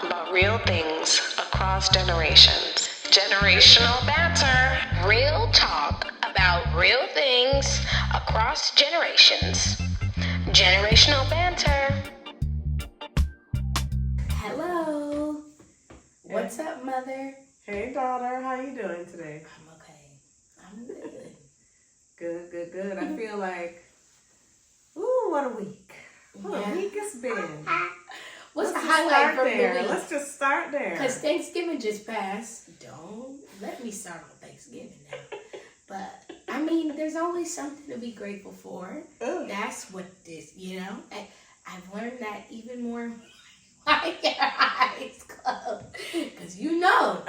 about real things across generations. Generational banter. Real talk about real things across generations. Generational banter. Hello. What's up, Mother? Hey, daughter. How you doing today? I'm okay. I'm good. Good. I feel like, ooh, what a week. What a week it's been. What's the highlight from there. the week? Let's just start there. Because Thanksgiving just passed. Don't let me start on Thanksgiving now. But, I mean, there's always something to be grateful for. Ooh. That's what this, I've learned that even more. I get eyes closed. Because you know,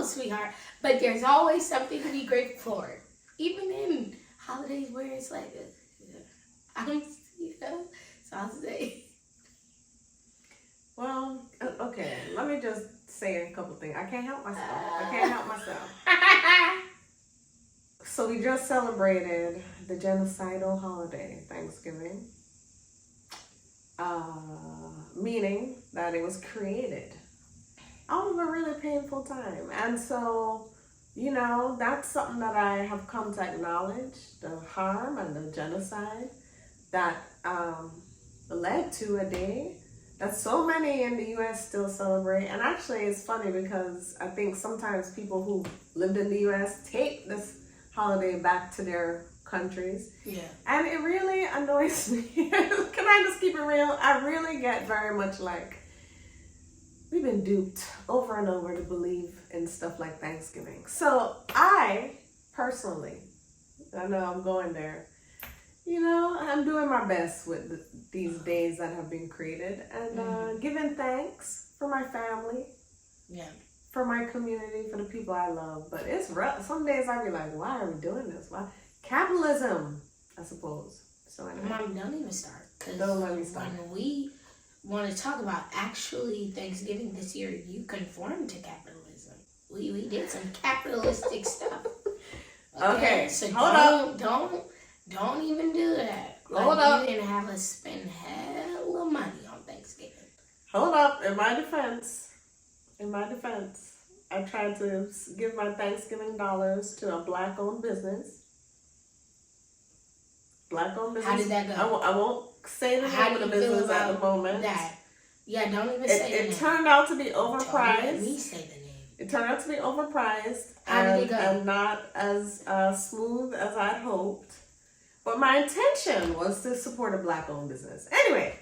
sweetheart. But there's always something to be grateful for. Even in holidays where it's like, so I'll say. Well, okay. Let me just say a couple things. I can't help myself. So we just celebrated the genocidal holiday, Thanksgiving. Meaning that it was created out of a really painful time. And so, that's something that I have come to acknowledge, the harm and the genocide that led to a day that so many in the U.S. still celebrate. And actually, it's funny because I think sometimes people who lived in the U.S. take this holiday back to their countries. Yeah. And it really annoys me. Can I just keep it real? I really get very much like, we've been duped over and over to believe in stuff like Thanksgiving. So I personally, I know I'm going there, I'm doing my best with these days that have been created and giving thanks for my family. Yeah. For my community, for the people I love. But it's rough. Some days I be like, why are we doing this? Why? Capitalism, I suppose. So anyway. Mom, don't even start. Don't let me start. When we want to talk about actually Thanksgiving this year, you conformed to capitalism. We did some capitalistic stuff. Okay. So Hold don't even do that. Hold up. You didn't have us spend hella money on Thanksgiving. Hold up. In my defense, I tried to give my Thanksgiving dollars to a Black-owned business. Black-owned business. How did that go? I won't say the name of the business at the moment. That? Yeah, don't even say the name. It turned out to be overpriced. Don't let me say the name. It turned out to be overpriced. How did it go? And not as smooth as I'd hoped. But my intention was to support a Black-owned business. Anyway,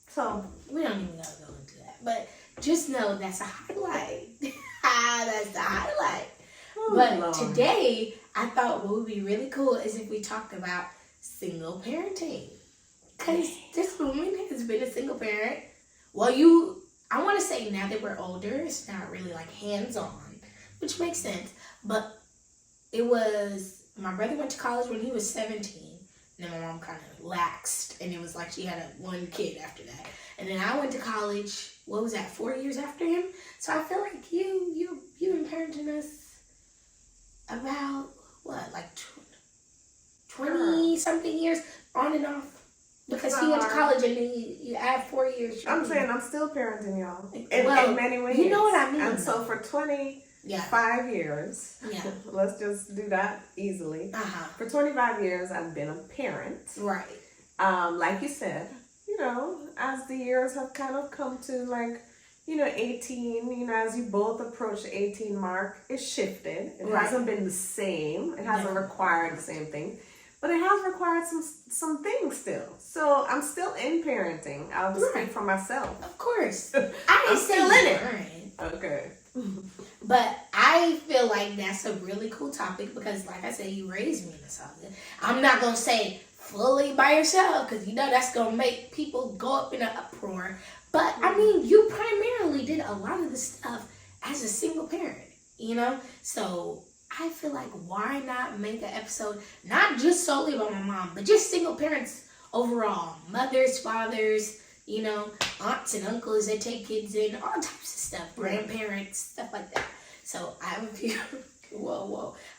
so we don't even gotta go into that. But just know that's a highlight. That's the highlight. Oh, but Lord. Today, I thought what would be really cool is if we talked about single parenting. Because this woman has been a single parent. Well, I want to say now that we're older, it's not really like hands-on, which makes sense. But my brother went to college when he was 17. And then my mom kind of laxed. And it was like she had one kid after that. And then I went to college, 4 years after him? So I feel like you've been parenting us about, 20-something years on and off? Because he went to college and you add 4 years. I'm saying I'm still parenting y'all in many ways. You know what I mean. And so for 25 years, let's just do that easily. For 25 years, I've been a parent. Right. Like you said, as the years have kind of come to 18, as you both approach the 18 mark, it shifted. It hasn't been the same. It hasn't required the same thing. But it has required some things still. So I'm still in parenting. I'll just speak for myself. Of course. I'm still in it. Okay. But I feel like that's a really cool topic because, like I said, you raised me in this house. I'm not going to say fully by yourself because, that's going to make people go up in an uproar. But, I mean, you primarily did a lot of the stuff as a single parent, So I feel like why not make an episode, not just solely about my mom, but just single parents overall. Mothers, fathers, aunts and uncles that take kids in, all types of stuff. Grandparents, stuff like that. So I have a few,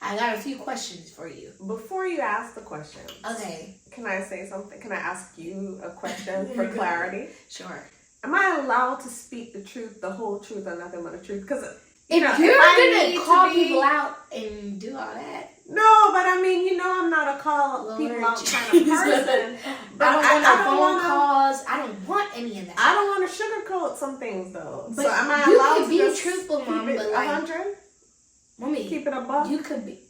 I got a few questions for you. Before you ask the questions. Okay. Can I say something? Can I ask you a question for clarity? Sure. am I allowed to speak the truth, the whole truth, or nothing but the truth? Because if you're gonna call people out and do all that. No, but I mean, I'm not a call people out kind of person. But I don't want phone calls. I don't want any of that. I don't want to sugarcoat some things though. But so am I allowed to be truthful, Mom? But like 100? Mommy, keep it above. You could be.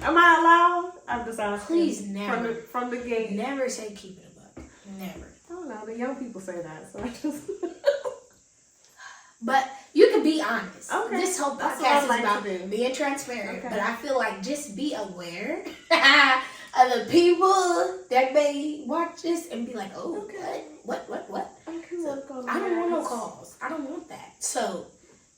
Am I allowed? I'm just asking. Please never. From the gate. Never say keep it above. Never. I don't know. The young people say that, so I just. But you can be honest. Okay. This whole podcast is about being transparent. Okay. But I feel like just be aware of the people that may watch this and be like, oh, okay. What? Okay, so, I don't want no calls. I don't want that. So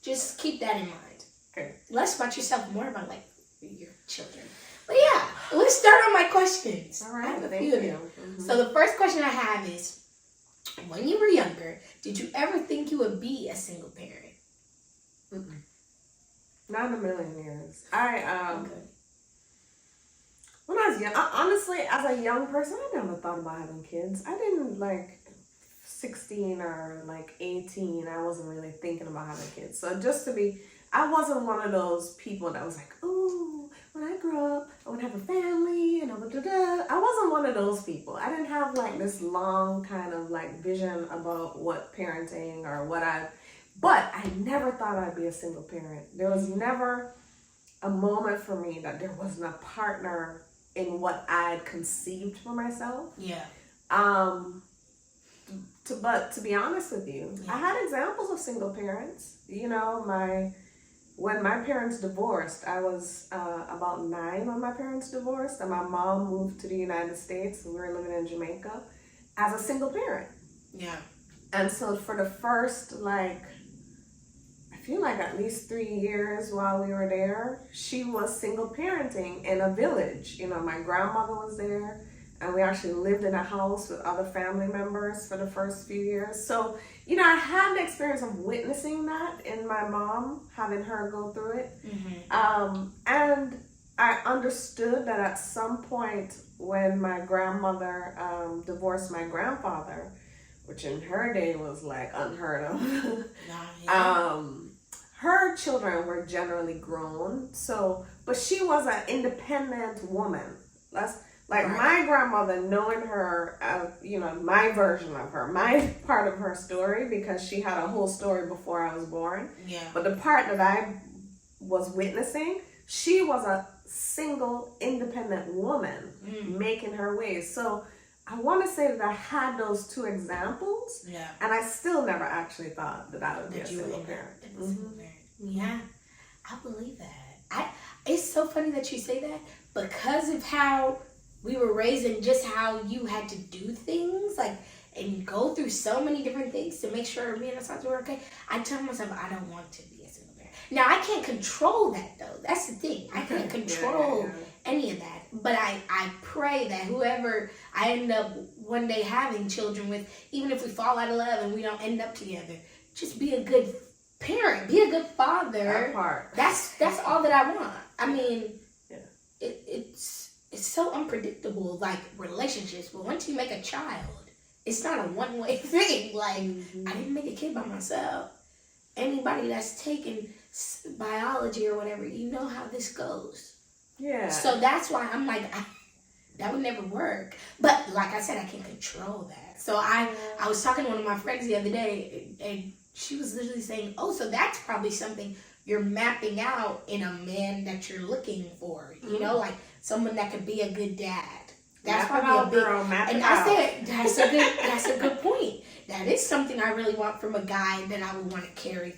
just keep that in mind. Okay. Less about yourself, more about like your children. But yeah, let's start on my questions. All right. I have a few of them. Mm-hmm. So the first question I have is, when you were younger, did you ever think you would be a single parent? Mm-mm. Not in a million years. When I was young, honestly, as a young person, I never thought about having kids. I didn't 16 or 18. I wasn't really thinking about having kids. So I wasn't one of those people that was like, oh, when I grow up, I want to have a family and I wasn't one of those people. I didn't have this long kind of vision about what parenting or but I never thought I'd be a single parent. There was never a moment for me that there wasn't a partner in what I'd conceived for myself. Yeah. But to be honest with you, yeah. I had examples of single parents. When my parents divorced, I was about 9 when my parents divorced, and my mom moved to the United States. We were living in Jamaica as a single parent. Yeah. And so for the first, I feel like at least 3 years while we were there, she was single parenting in a village. My grandmother was there, and we actually lived in a house with other family members for the first few years. So, I had the experience of witnessing that in my mom, having her go through it. Mm-hmm. And I understood that at some point when my grandmother divorced my grandfather, which in her day was unheard of, her children were generally grown. So, but she was an independent woman. My grandmother, knowing her, my version of her, my part of her story, because she had a whole story before I was born. Yeah. But the part that I was witnessing, she was a single, independent woman making her way. So I want to say that I had those 2 examples. Yeah. And I still never actually thought that I would be a single parent. Yeah. I believe that. It's so funny that you say that because of how we were raised and just how you had to do things, and go through so many different things to make sure me and my sons were okay. I tell myself I don't want to be a single parent. Now I can't control that though. That's the thing. I can't control any of that. But I pray that whoever I end up one day having children with, even if we fall out of love and we don't end up together, just be a good parent, be a good father. That part. That's all that I want. I mean, it's so unpredictable, relationships. But once you make a child, it's not a one-way thing. I didn't make a kid by myself. Anybody that's taken biology or whatever, you know how this goes. Yeah. So that's why I'm that would never work. But like I said, I can't control that. So I was talking to one of my friends the other day, and she was literally saying, oh, so that's probably something you're mapping out in a man that you're looking for. Someone that could be a good dad. That's probably a big. And I said that's a good point. That is something I really want from a guy that I would want to carry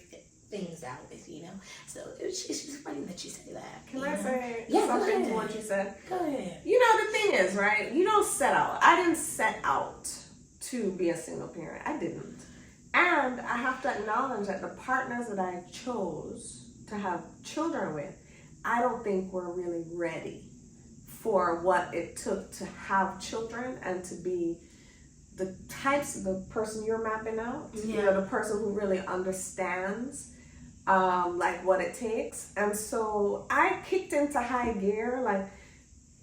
things out with. So it's just funny that you say that. Can I say something to what you said? Go ahead. The thing is, right? You don't set out. I didn't set out to be a single parent. I didn't. And I have to acknowledge that the partners that I chose to have children with, I don't think were really ready for what it took to have children and to be the person you're mapping out. The person who really understands what it takes. And so I kicked into high gear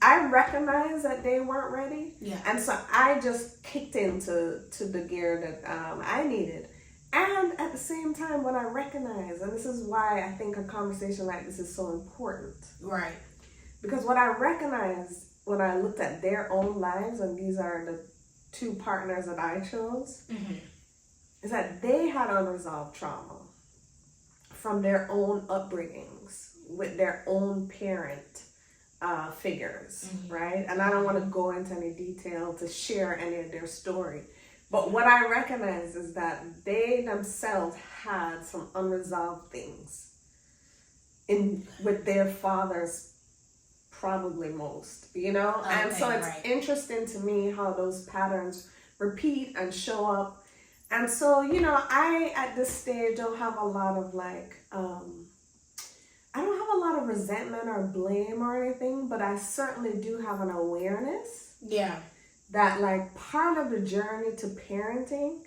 I recognized that they weren't ready. Yeah. And so I just kicked into the gear that I needed. And at the same time, what I recognize, and this is why I think a conversation like this is so important. Right. Because what I recognized when I looked at their own lives, and these are the two partners that I chose, is that they had unresolved trauma from their own upbringings with their own parent figures, right? And I don't want to go into any detail to share any of their story. But what I recognize is that they themselves had some unresolved things with their fathers, probably most, you know? Okay, and so it's interesting to me how those patterns repeat and show up. And so, you know, I, at this stage, don't have a lot of I don't have a lot of resentment or blame or anything, but I certainly do have an awareness. Yeah. That like part of the journey to parenting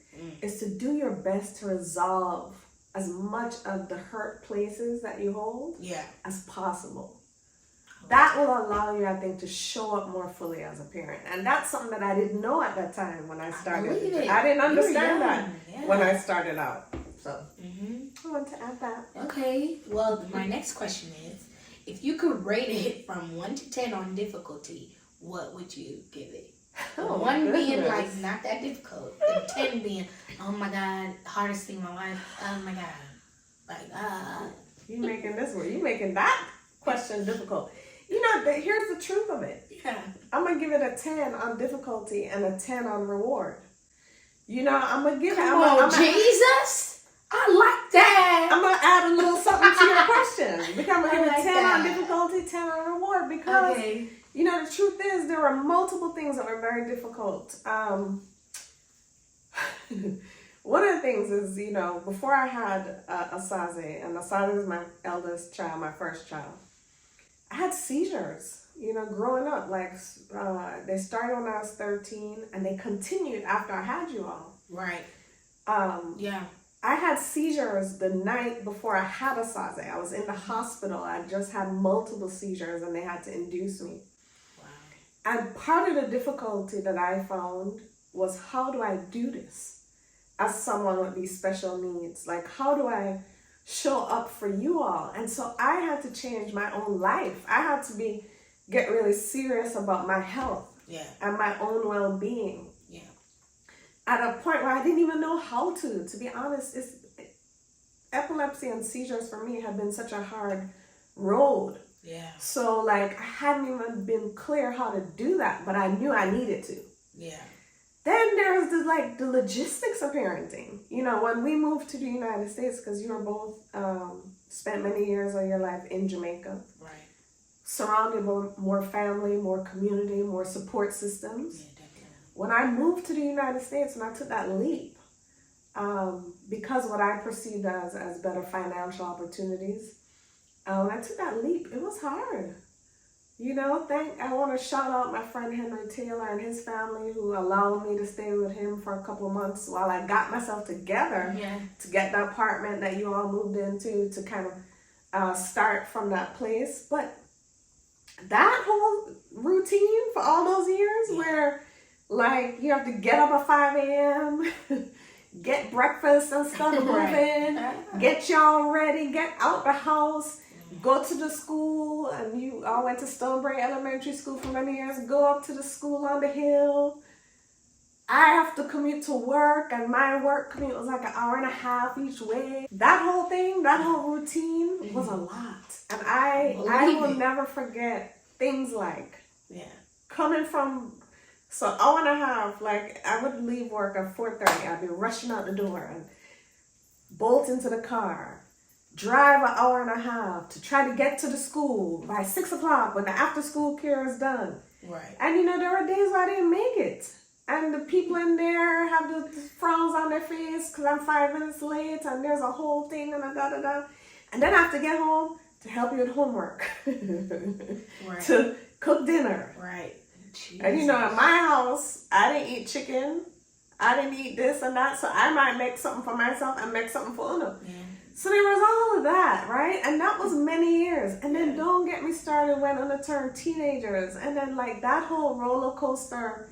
is to do your best to resolve as much of the hurt places that you hold as possible. That will allow you, I think, to show up more fully as a parent. And that's something that I didn't know at that time when I started. I didn't understand that when I started out. So I want to add that. Okay. Well, my next question is, if you could rate it from 1 to 10 on difficulty, what would you give it? 1 being like not that difficult, and 10 being, oh my God, hardest thing in my life. Oh my God. Like, You making this one. You making that question difficult. You know, here's the truth of it. Yeah. I'm going to give it a 10 on difficulty and a 10 on reward. You know, I'm going to give it... Jesus! I like that! I'm going to add a little something to your question. Because I'm going to give it 10 on difficulty, 10 on reward. Because, you know, the truth is there were multiple things that were very difficult. One of the things is, you know, before I had Asaze, and Asaze is my eldest child, my first child, I had seizures, you know, growing up. Like, they started when I was 13, and they continued after I had you all. Right. Yeah. I had seizures the night before I had Asaze. I was in the hospital. I just had multiple seizures, and they had to induce me. Wow. And part of the difficulty that I found was, how do I do this as someone with these special needs? Like, how do I show up for you all? And so I had to change my own life. I had to get really serious about my health and my own well-being. Yeah. At a point where I didn't even know how to be honest. Epilepsy and seizures for me have been such a hard road. Yeah. So like I hadn't even been clear how to do that, but I knew I needed to. Yeah. Then there's the logistics of parenting. You know, when we moved to the United States, because you were both spent many years of your life in Jamaica, right? Surrounded by more family, more community, more support systems. Yeah, definitely. When I moved to the United States and I took that leap, because what I perceived as better financial opportunities, when I took that leap, it was hard. You know, I want to shout out my friend Henry Taylor and his family who allowed me to stay with him for a couple of months while I got myself together to get the apartment that you all moved into, to kind of start from that place. But that whole routine for all those years where like you have to get up at 5 a.m., get breakfast and stuff moving, get y'all ready, get out the house, go to the school, and you all went to Stonebray Elementary School for many years, go up to the school on the hill. I have to commute to work, and my work commute was like an hour and a half each way. That whole thing, that whole routine was a lot. And I will never forget things like coming from, so hour and a half, like I would leave work at 4:30. I'd be rushing out the door and bolt into the car, drive an hour and a half to try to get to the school by 6 o'clock when the after school care is done. Right. And you know, there were days where I didn't make it. And the people in there have the frowns on their face because I'm 5 minutes late and there's a whole thing and da-da-da. And then I have to get home to help you with homework. Right. To cook dinner. Right. Jesus. And you know, at my house, I didn't eat chicken. I didn't eat this and that. So I might make something for myself and make something for Uno. Yeah. So there was all of that, right? And that was many years. And then don't get me started when on the term teenagers. And then like that whole roller coaster.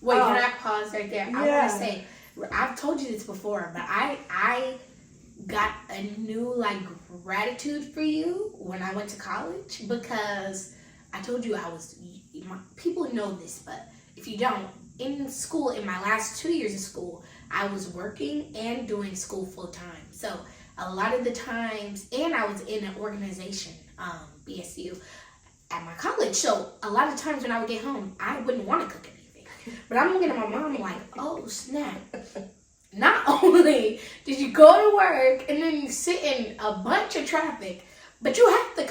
Wait, can I pause right there? Yeah. I want to say, I've told you this before, but I got a new like gratitude for you when I went to college, because I told you people know this, but if you don't, in school, in my last 2 years of school, I was working and doing school full time. So a lot of the times, and I was in an organization, BSU, at my college. So a lot of times when I would get home, I wouldn't want to cook anything. But I'm looking at my mom like, oh snap. Not only did you go to work and then you sit in a bunch of traffic, but you have to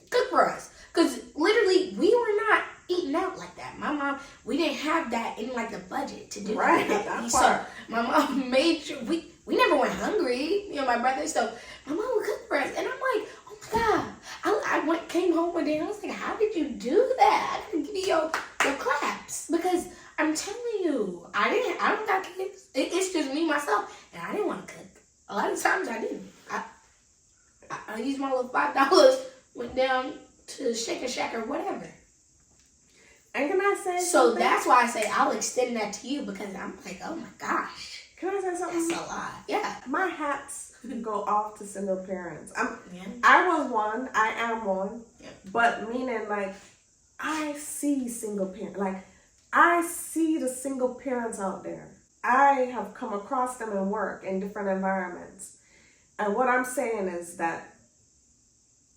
cook for us. Because literally, we were not eating out like that. My mom, we didn't have that in like the budget to do Right, that. that So part. my mom made sure, we never went hungry, my brother. So my mom would cook for us. And I'm like, oh my God. I came home one day and I was like, how did you do that? I can give you your claps. Because I'm telling you, I don't got kids. It's just me, myself. And I didn't want to cook. A lot of times I didn't. I used my little $5, went down to Shake Shack or whatever. And can I say So something? that's why I say I'll extend that to you, because I'm like, oh my gosh, Can I say something? that's a lot. Yeah. My hats go off to single parents. Yeah. I was one. I am one. Yeah. But meaning like, I see single parents. Like, I see the single parents out there. I have come across them in work in different environments. And what I'm saying is that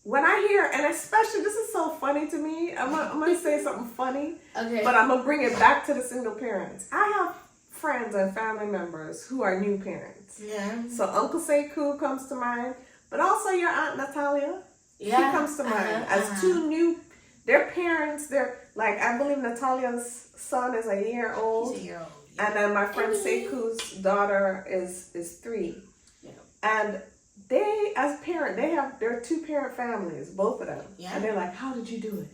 when I hear, and especially, this is so funny to me. I'm gonna say something funny, Okay. but I'm gonna bring it back to the single parents. I have friends and family members who are new parents. Yeah. So Uncle Sekou comes to mind, but also your Aunt Natalia. Yeah. She comes to mind as two new. Their parents. They're like, I believe Natalia's son is a year old. He's a year old. And then my friend Sekou's daughter is 3. Yeah. And they, as parent, they're 2-parent families, both of them. Yeah. And they're like, how did you do it?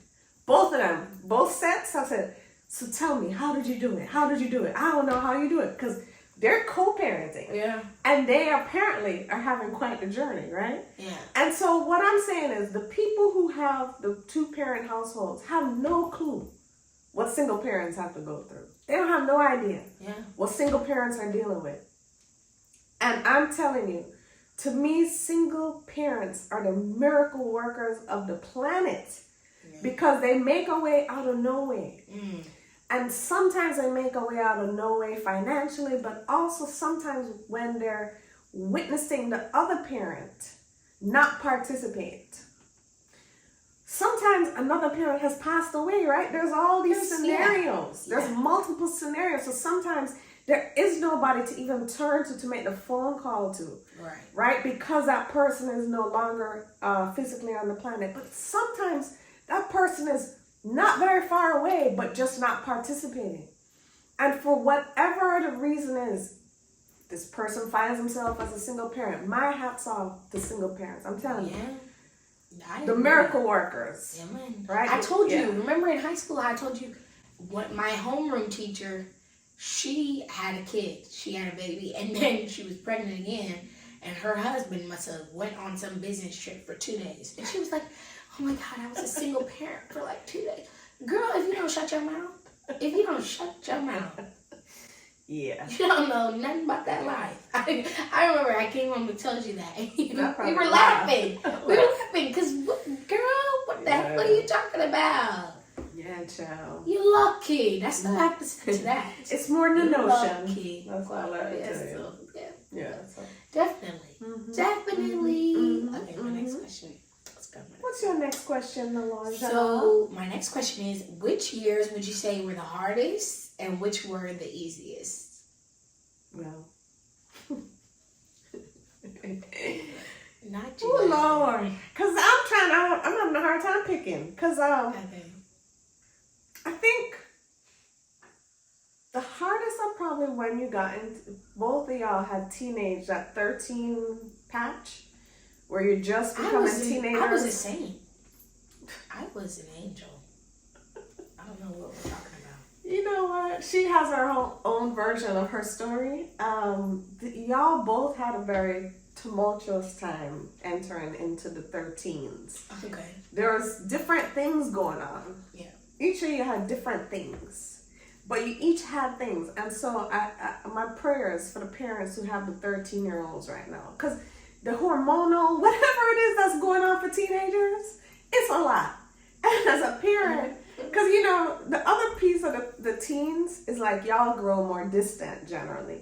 Both of them, both sets. I said, so tell me, how did you do it? How did you do it? I don't know how you do it, because they're co-parenting. Yeah. And they apparently are having quite the journey, right? Yeah. And so what I'm saying is the people who have the 2-parent households have no clue what single parents have to go through. They don't have no idea what single parents are dealing with. And I'm telling you, to me, single parents are the miracle workers of the planet, because they make a way out of no way. Mm. And sometimes they make a way out of no way financially, but also sometimes when they're witnessing the other parent not participate. Sometimes another parent has passed away, right? There's all these scenarios. Yeah. There's multiple scenarios. So sometimes there is nobody to even turn to make the phone call to. Right. Right? Because that person is no longer physically on the planet. But sometimes that person is not very far away, but just not participating. And for whatever the reason is, this person finds himself as a single parent. My hat's off to single parents. I'm telling you. The miracle workers. Amen. Right? I told you, remember in high school, I told you what my homeroom teacher, she had a kid. She had a baby, and then she was pregnant again, and her husband must have went on some business trip for 2 days. And she was like, oh my God, I was a single parent for like 2 days. Girl, if you don't shut your mouth, Yeah. you don't know nothing about that life. I remember I came home and told you that. We were laughing. Because, girl, what the heck are you talking about? Yeah, child. You're lucky. That's the opposite to that. It's more than a notion. Lucky. That's all I Yeah, tell you. so, Yeah. So. Definitely. Mhm. Definitely. Mhm. Okay, my next question. Let's go. What's your next question, Alonja? So, my next question is, which years would you say were the hardest and which were the easiest? Well. Not you. Oh, Lord. Because I'm having a hard time picking. Because Okay. I think the hardest are probably when you got into, both of y'all had teenage, that 13 patch, where you're just becoming teenagers. I was a saint. I was an angel. I don't know what we're talking about. You know what? She has her own version of her story. Y'all both had a very tumultuous time entering into the 13s. Okay. There's different things going on. Yeah. Each of you had different things, but you each had things. And so my prayers for the parents who have the 13-year-olds right now, because the hormonal, whatever it is that's going on for teenagers, it's a lot. And as a parent, because you know, the other piece of the teens is like y'all grow more distant generally.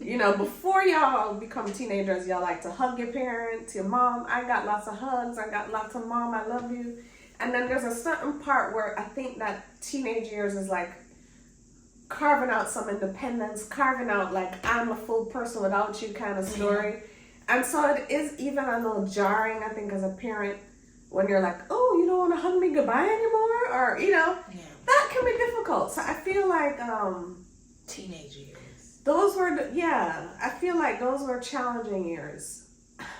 You know, before y'all become teenagers, y'all like to hug your parents, your mom. I got lots of hugs. I got lots of mom, I love you. And then there's a certain part where I think that teenage years is like carving out some independence, carving out like I'm a full person without you kind of story. And so it is even a little jarring, I think, as a parent, when you're like, oh, you don't want to hug me goodbye anymore? Or, you know, that can be difficult. So I feel like teenage years. Those were, I feel like those were challenging years.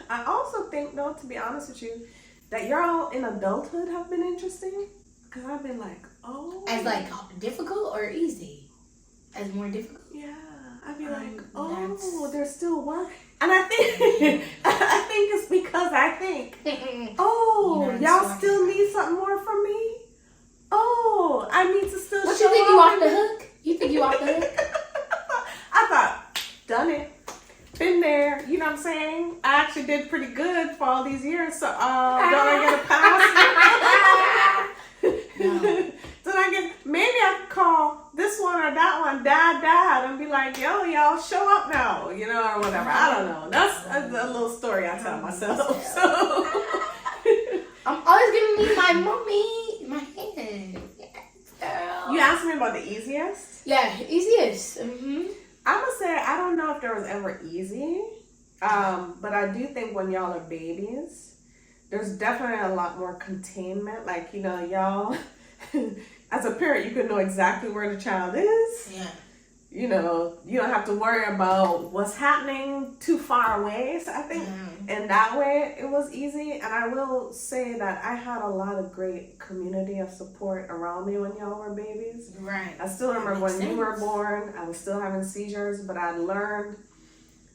I also think, though, to be honest with you, that y'all in adulthood have been interesting. Because I've been like, oh. As like difficult or easy? As more difficult? Yeah. I'd be like, oh, there's still work. And I think it's because I think, oh, y'all still need something more from me? Oh, I need to still what show up. You think you off the hook? You think you off the hook? I thought, done it. Been there. You know what I'm saying? I actually did pretty good for all these years. So, don't I get a pass? No. Did I get, maybe I could call this one or that one dad and be like, yo, y'all show up now, you know, or whatever. I don't know. That's a little story I tell myself. So I'm always gonna need my mommy, my hand. Yes, girl. You asked me about the easiest? Yeah, easiest. Mm-hmm. I'm gonna say I don't know if there was ever easy, but I do think when y'all are babies, there's definitely a lot more containment. Like, you know, y'all, as a parent, you can know exactly where the child is. Yeah. You know, you don't have to worry about what's happening too far away. So I think in that way it was easy. And I will say that I had a lot of great community of support around me when y'all were babies. Right. I still remember when you were born, I was still having seizures, but I learned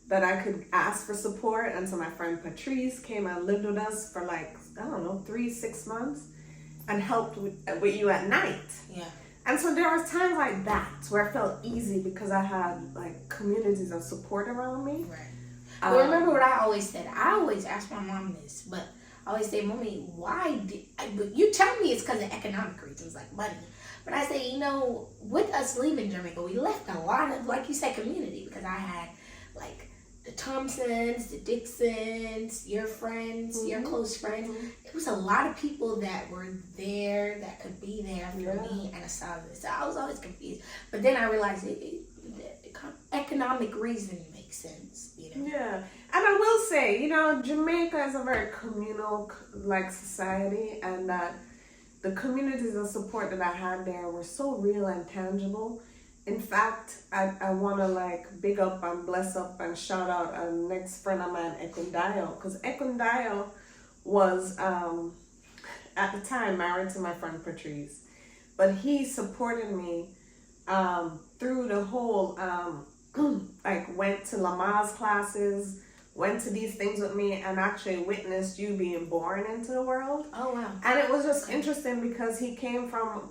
that I could ask for support. And so my friend Patrice came and lived with us for like, I don't know, 3-6 months and helped with you at night. Yeah. And so there was times like that where it felt easy because I had like communities of support around me. Right. But remember what I always said? I always ask my mom this, but I always say, Mommy, why did but you tell me it's because of economic reasons, like money. But I say, you know, with us leaving Jamaica, we left a lot of, like you said, community, because I had like the Thompsons, the Dixons, your friends, your close friends. It was a lot of people that were there that could be there for me and Asada. So I was always confused. But then I realized the economic reason makes sense, you know? Yeah. And I will say, you know, Jamaica is a very communal like society, and that the communities of support that I had there were so real and tangible. In fact, I want to like big up and bless up and shout out a next friend of mine, Ekundayo, because Ekundayo was at the time married to my friend Patrice, but he supported me through the whole like went to Lamaze classes, went to these things with me, and actually witnessed you being born into the world. Oh wow! And it was just interesting because he came from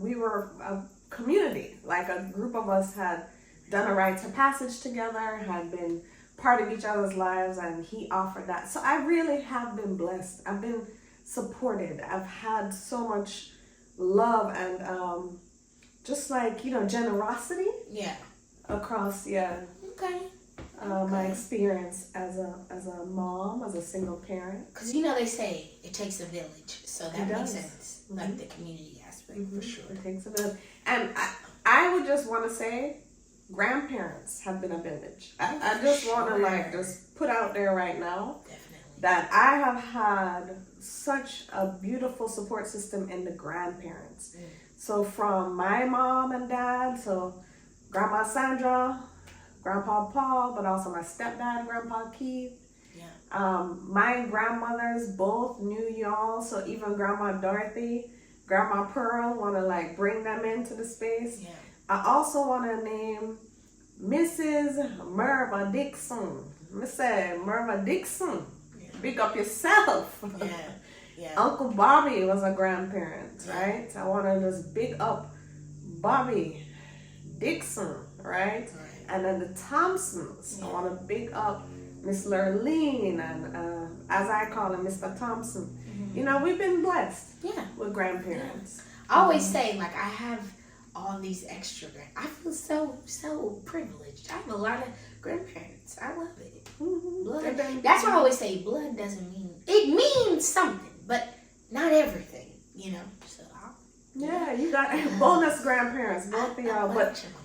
we were a community, like a group of us had done a rite of passage together, had been part of each other's lives, and he offered that. So I really have been blessed. I've been supported. I've had so much love and just like, you know, generosity. Yeah. Across Okay. my experience as a mom, as a single parent. Because you know they say it takes a village, so that makes sense. Mm-hmm. Like the community aspect for sure. It takes a village. And I would just want to say, grandparents have been a village. I just want to like just put out there right now that I have had such a beautiful support system in the grandparents. So from my mom and dad, so Grandma Sandra, Grandpa Paul, but also my stepdad, Grandpa Keith. Yeah. My grandmothers both knew y'all, so even Grandma Dorothy, Grandma Pearl, want to like bring them into the space. Yeah. I also want to name Mrs. Merva Dixon. me say Merva Dixon. Big up yourself. Yeah. Uncle Bobby was a grandparent, right? I want to just big up Bobby Dixon, right? And then the Thompsons. I want to big up Miss Lurleen and as I call him, Mr. Thompson. You know, we've been blessed with grandparents. I always say, like, I have all these extra I feel so privileged. I have a lot of grandparents. I love it. Blood. That's why I always say blood doesn't mean, it means something, but not everything, you know. So you got bonus grandparents, both of y'all.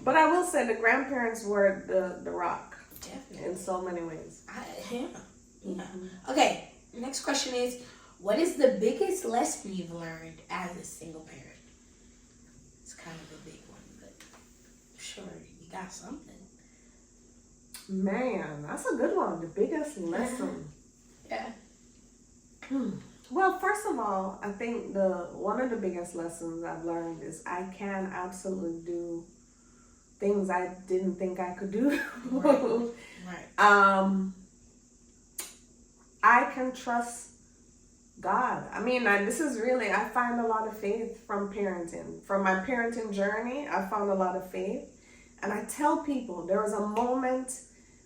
But I will say the grandparents were the rock. Definitely. In so many ways. Okay, next question is, what is the biggest lesson you've learned as a single parent? It's kind of a big one, but I'm sure you got something. Man, that's a good one. The biggest lesson. Well, first of all, I think one of the biggest lessons I've learned is I can absolutely do things I didn't think I could do. Right. I can trust God. I mean, this is really, I find a lot of faith from parenting. From my parenting journey, I found a lot of faith. And I tell people, there was a moment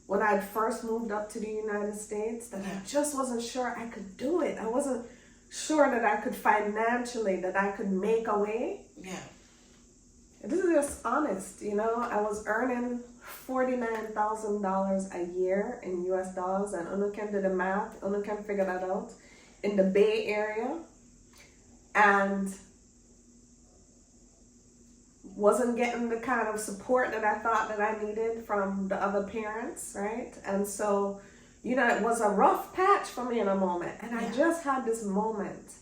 when I'd first moved up to the United States that I just wasn't sure I could do it. I wasn't sure that I could financially, that I could make a way. Yeah. This is just honest, you know. I was earning $49,000 a year in US dollars, and Una can do the math, Una can figure that out, in the Bay Area, and wasn't getting the kind of support that I thought that I needed from the other parents, right? And so, you know, it was a rough patch for me in a moment, and I just had this moment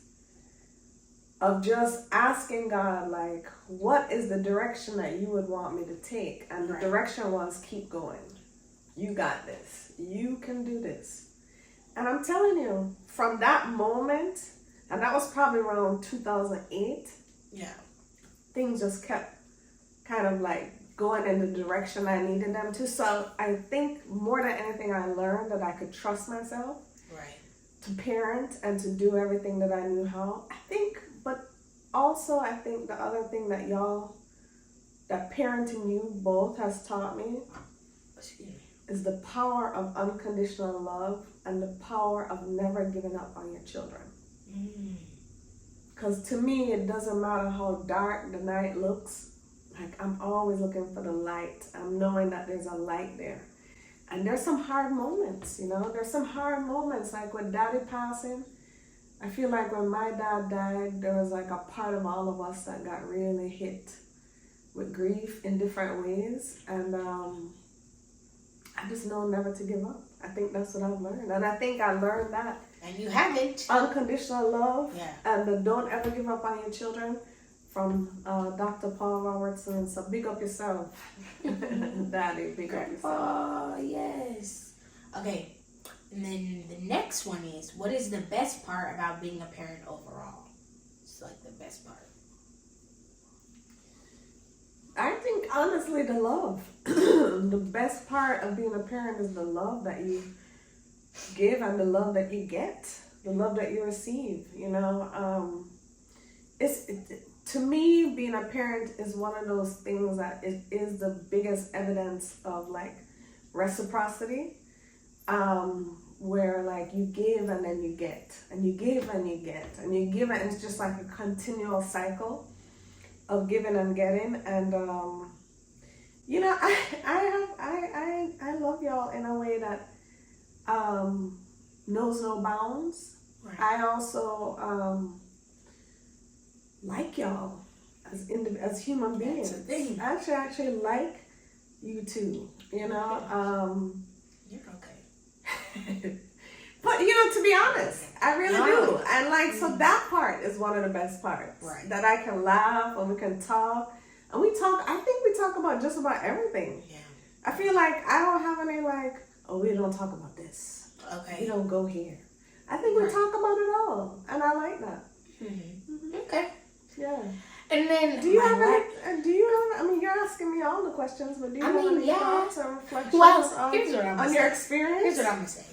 of just asking God, like, what is the direction that you would want me to take? And the direction was, keep going. You got this. You can do this. And I'm telling you, from that moment, and that was probably around 2008, things just kept kind of like going in the direction I needed them to. So I think more than anything, I learned that I could trust myself to parent and to do everything that I knew how. I think, but also I think the other thing that that parenting you both has taught me is the power of unconditional love and the power of never giving up on your children. Because to me, it doesn't matter how dark the night looks. Like, I'm always looking for the light. I'm knowing that there's a light there. And there's some hard moments, you know. There's some hard moments, like with Daddy passing. I feel like when my dad died, there was like a part of all of us that got really hit with grief in different ways. And I just know never to give up. I think that's what I've learned. And I think I learned that. And you haven't. Unconditional love. And the don't ever give up on your children from Dr. Paul Robertson. So big up yourself. Daddy, big up yourself. Oh, yes. Okay. And then the next one is, what is the best part about being a parent overall? It's like the best part. I think, honestly, the love. The best part of being a parent is the love that you give and the love that you get, the love that you receive, you know. To me, being a parent is one of those things that it is the biggest evidence of, like, reciprocity, where, like, you give and then you get, and you give and you get, and you give, and it's just like a continual cycle of giving and getting. And you know, I love y'all in a way that knows no bounds. I also like y'all as human beings. That's a thing. I actually like you too, you know. You're okay. But, you know, to be honest, I really do. And, like, so that part is one of the best parts. That I can laugh and we can talk. And we talk, I think we talk about just about everything. I feel like I don't have any, like, oh, we don't talk about this. We don't go here. I think we talk about it all. And I like that. Okay. Yeah. And then do you have I mean, you're asking me all the questions, but do you have any thoughts or reflections on your experience? Here's what I'm going to say.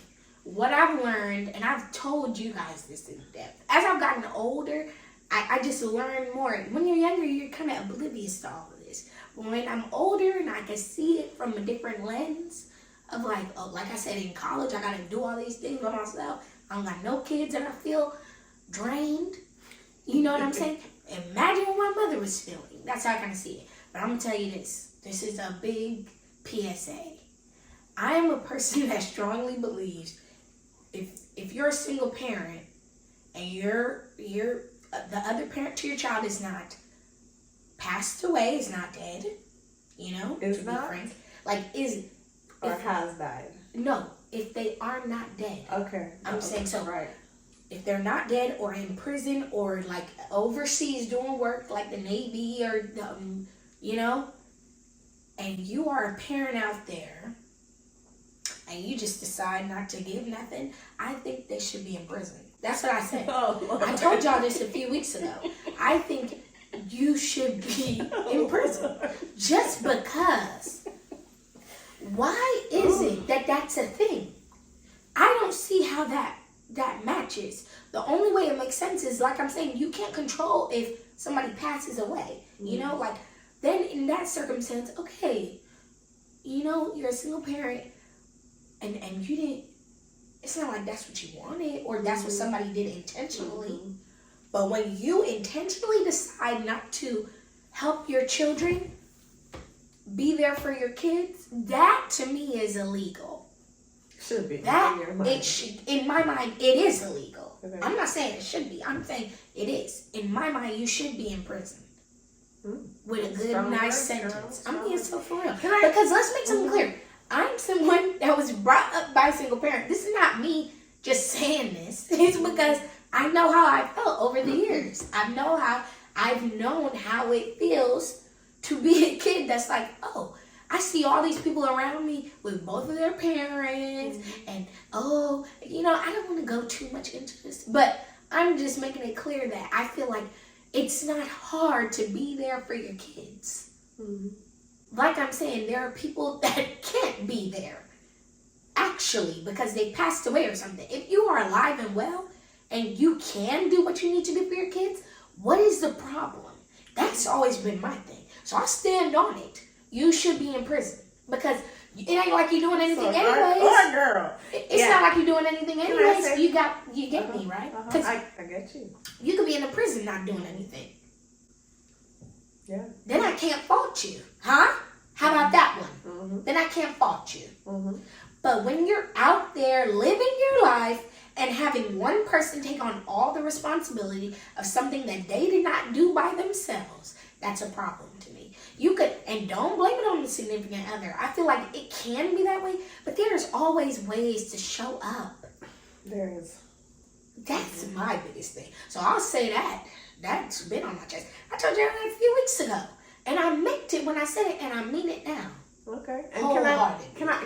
What I've learned, and I've told you guys this in depth, as I've gotten older, I just learn more. When you're younger, you're kind of oblivious to all of this. But when I'm older and I can see it from a different lens of like, oh, like I said, in college, I got to do all these things by myself. I don't got no kids and I feel drained. You know what I'm saying? Imagine what my mother was feeling. That's how I kind of see it. But I'm going to tell you this. This is a big PSA. I am a person that strongly believes if you're a single parent and you're the other parent to your child is not passed away, is not dead, you know, is not frank, like has died. No, if they are not dead. Okay. I'm saying so. Right. If they're not dead or in prison or like overseas doing work like the Navy or you know, and you are a parent out there and you just decide not to give nothing, I think they should be in prison. That's what I said. Oh, I told y'all this a few weeks ago. I think you should be in prison just because. Why is it that that's a thing? I don't see how that matches. The only way it makes sense is, like I'm saying, you can't control if somebody passes away. You know, like, then in that circumstance, okay, you know, you're a single parent and you didn't, it's not like that's what you wanted or that's what somebody did intentionally. But when you intentionally decide not to help your children, be there for your kids, that to me is illegal. Should be. In my mind, it is illegal. Okay. I'm not saying it should be. I'm saying it is. In my mind, you should be in prison with a good, nice sentence. I'm being so for real. Because let's make something clear. I'm someone that was brought up by a single parent. This is not me just saying this. It's because I know how I felt over the years. I've known how it feels to be a kid that's like, oh, I see all these people around me with both of their parents, and you know, I don't want to go too much into this, but I'm just making it clear that I feel like it's not hard to be there for your kids. Like I'm saying, there are people that can't be there, actually, because they passed away or something. If you are alive and well, and you can do what you need to do for your kids, what is the problem? That's always been my thing. So I stand on it. You should be in prison because it ain't like you're doing anything anyways. Girl. It's not like you're doing anything anyways. You get me, right? I get you. You could be in the prison not doing anything. Yeah. Then I can't fault you, huh? How about that one? Then I can't fault you. But when you're out there living your life and having one person take on all the responsibility of something that they did not do by themselves, that's a problem to me. You could, and don't blame it on the significant other. I feel like it can be that way, but there's always ways to show up. There is. That's my biggest thing. So I'll say that. That's been on my chest. I told you that a few weeks ago. And I meant it when I said it, and I mean it now. Okay. And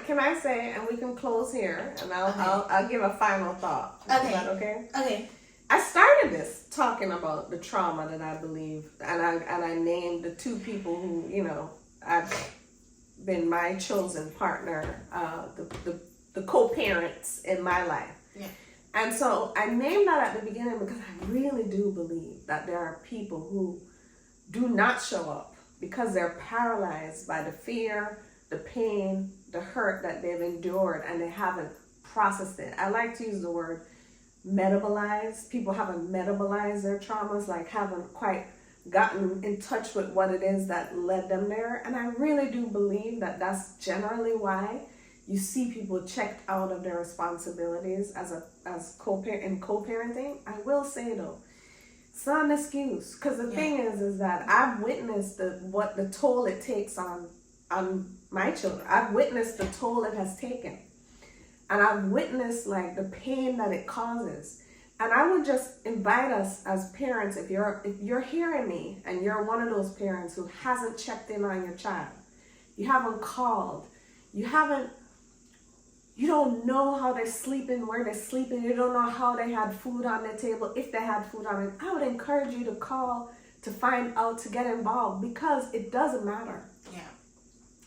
can I say, and we can close here, and I'll give a final thought. Okay. Is that okay? Okay. I started this talking about the trauma that I believe, and I named the two people who, you know, I've been my chosen partner, the co-parents in my life. Yeah. And so I named that at the beginning because I really do believe that there are people who do not show up because they're paralyzed by the fear, the pain, the hurt that they've endured, and they haven't processed it. I like to use the word metabolize. People haven't metabolized their traumas, like haven't quite gotten in touch with what it is that led them there. And I really do believe that that's generally why you see people checked out of their responsibilities as co-parenting. I will say though, it's not an excuse, because the thing is that I've witnessed what the toll it takes on my children. I've witnessed the toll it has taken. And I've witnessed like the pain that it causes. And I would just invite us as parents, if you're hearing me and you're one of those parents who hasn't checked in on your child, you haven't called, you don't know how they're sleeping, where they're sleeping, you don't know how they had food on their table, if they had food on it, I would encourage you to call, to find out, to get involved, because it doesn't matter. Yeah.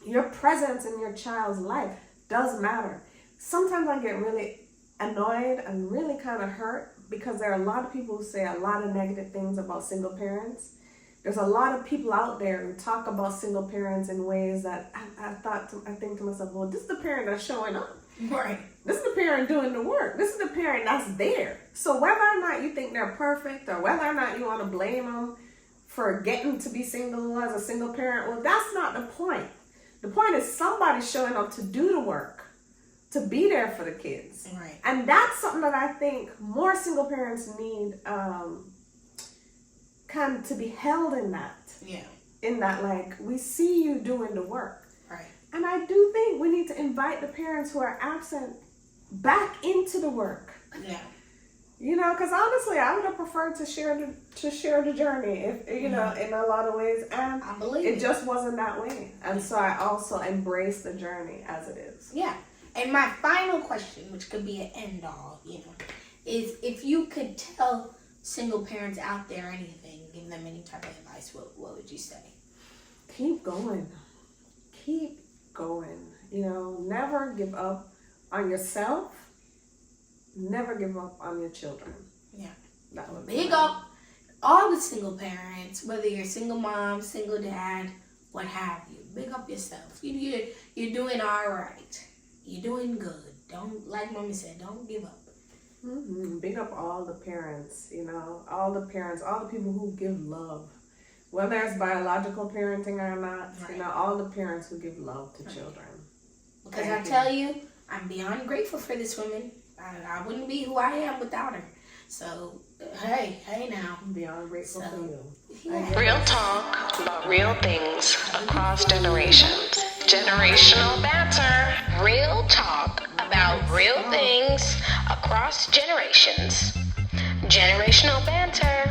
Your presence in your child's life does matter. Sometimes I get really annoyed and really kind of hurt because there are a lot of people who say a lot of negative things about single parents. There's a lot of people out there who talk about single parents in ways that I think to myself, well, this is the parent that's showing up. Right. This is the parent doing the work. This is the parent that's there. So whether or not you think they're perfect, or whether or not you want to blame them for getting to be single as a single parent, well, that's not the point. The point is somebody showing up to do the work, to be there for the kids. Right. And that's something that I think more single parents need kind of to be held in that. Yeah. In that, like, we see you doing the work. Right. And I do think we need to invite the parents who are absent back into the work. Yeah. You know, because honestly, I would have preferred to share the journey, if you know, in a lot of ways, and I believe it just wasn't that way. And so I also embrace the journey as it is. Yeah. And my final question, which could be an end all, you know, is if you could tell single parents out there anything, give them any type of advice, what would you say? Keep going. Keep going. You know, never give up on yourself. Never give up on your children. Yeah. That would Big up all the single parents, whether you're single mom, single dad, what have you. Big up yourself. You're doing all right. You're doing good. Don't, like Mommy said, don't give up. Mm-hmm. Big up all the parents, you know, all the parents, all the people who give love. Whether it's biological parenting or not, Right. you know, all the parents who give love to children. Because Thank I you. tell you, I'm beyond grateful for this woman. I wouldn't be who I am without her. So, hey now. I'm beyond grateful So, for you. Yeah. Real talk about real things across generations. Generational banter. Real talk about real things across generations. Generational banter.